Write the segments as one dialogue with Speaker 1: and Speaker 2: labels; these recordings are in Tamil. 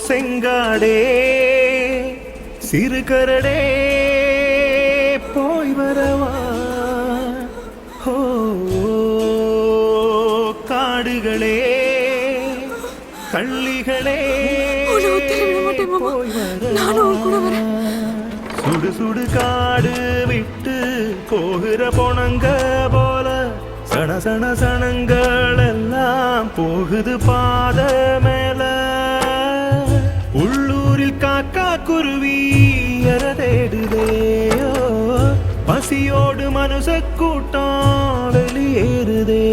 Speaker 1: செங்காடே சிறுகரடே போய் வரவா ஓ காடுகளே கள்ளிகளே போய் வர சுடு சுடு காடு விட்டு போகிற பொணங்க போல சன சன சனங்கள் எல்லாம் போகுது பாத மேல உள்ளூரில் காக்கா குருவி தேடுதேயோ பசியோடு மனுஷ கூட்டம் வெளியேறுதே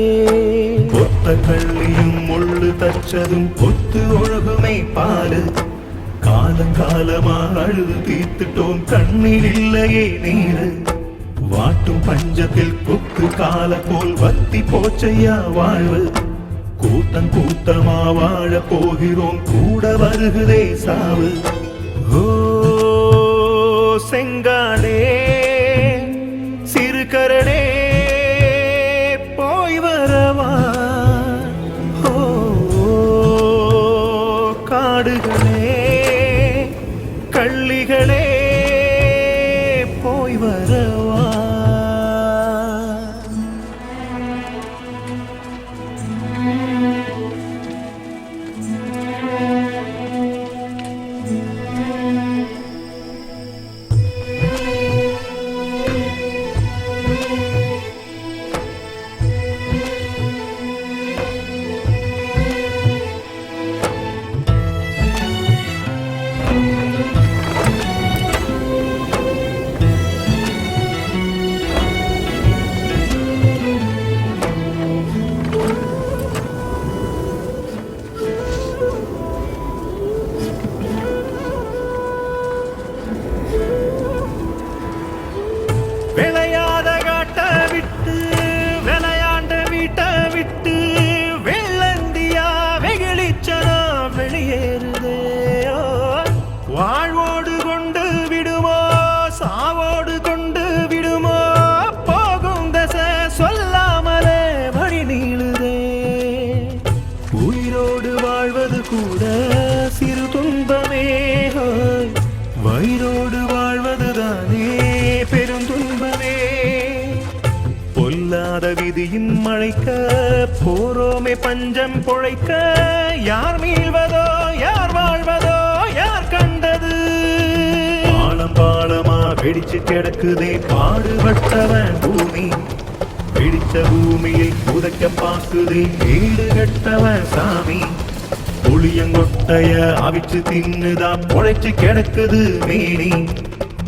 Speaker 1: ஒத்த கள்ளியும் முள்ளு தச்சதும் ஒத்து ஒழுகுமை பாலு காலங்காலமா அழுது தீர்த்துட்டோம் கண்ணில் இல்லையே நீரு வாட்டும் பஞ்சத்தில் கொக்கு கால போல் வத்தி போச்சையா வாழ்வு கூட்டம் கூட்டமா வாழ போகிறோம் கூட வருகுதே சாவு ஓ செங்காடே சிறுகரடே போய் வரவா ஓ காடுகளே கள்ளிகளே போய் வரவா விளையாத காட்ட விட்டு விளையாண்ட வீட்டை விட்டு வெள்ளந்தியா வெகுளிச்சனா வெளியேறுதேயோ வாழ்வோடு கொண்டு விடுமோ சாவோடு கொண்டு விடுமோ போகும் தசை சொல்லாமலே வழி நீளுதே உயிரோடு வாழ்வது கூட சிறு துன்பமே வயிறோடு வாழ்வதுதானே பெருந்துன்பமே பொல்லாத விதியின் மழைக்க போரோமே பஞ்சம் பொழைக்க யார் மீள்வதோ யார் வாழ்வதோ யார் கண்டது பாலம் பாலமா வெடிச்சு கிடக்குதே பாடுபட்டவன் பூமி வெடிச்ச பூமியில் புதைக்க பார்க்குதே வீடு கட்டவன் சாமி புளியங்கொட்டைய அவிச்சு தின்னுதா பொழைச்சு கிடக்குது மீனி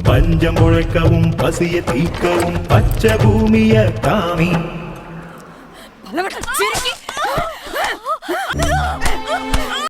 Speaker 1: பஞ்சம் பொழைக்கவும் பசிய தீக்கவும் பச்சை பூமிய காமி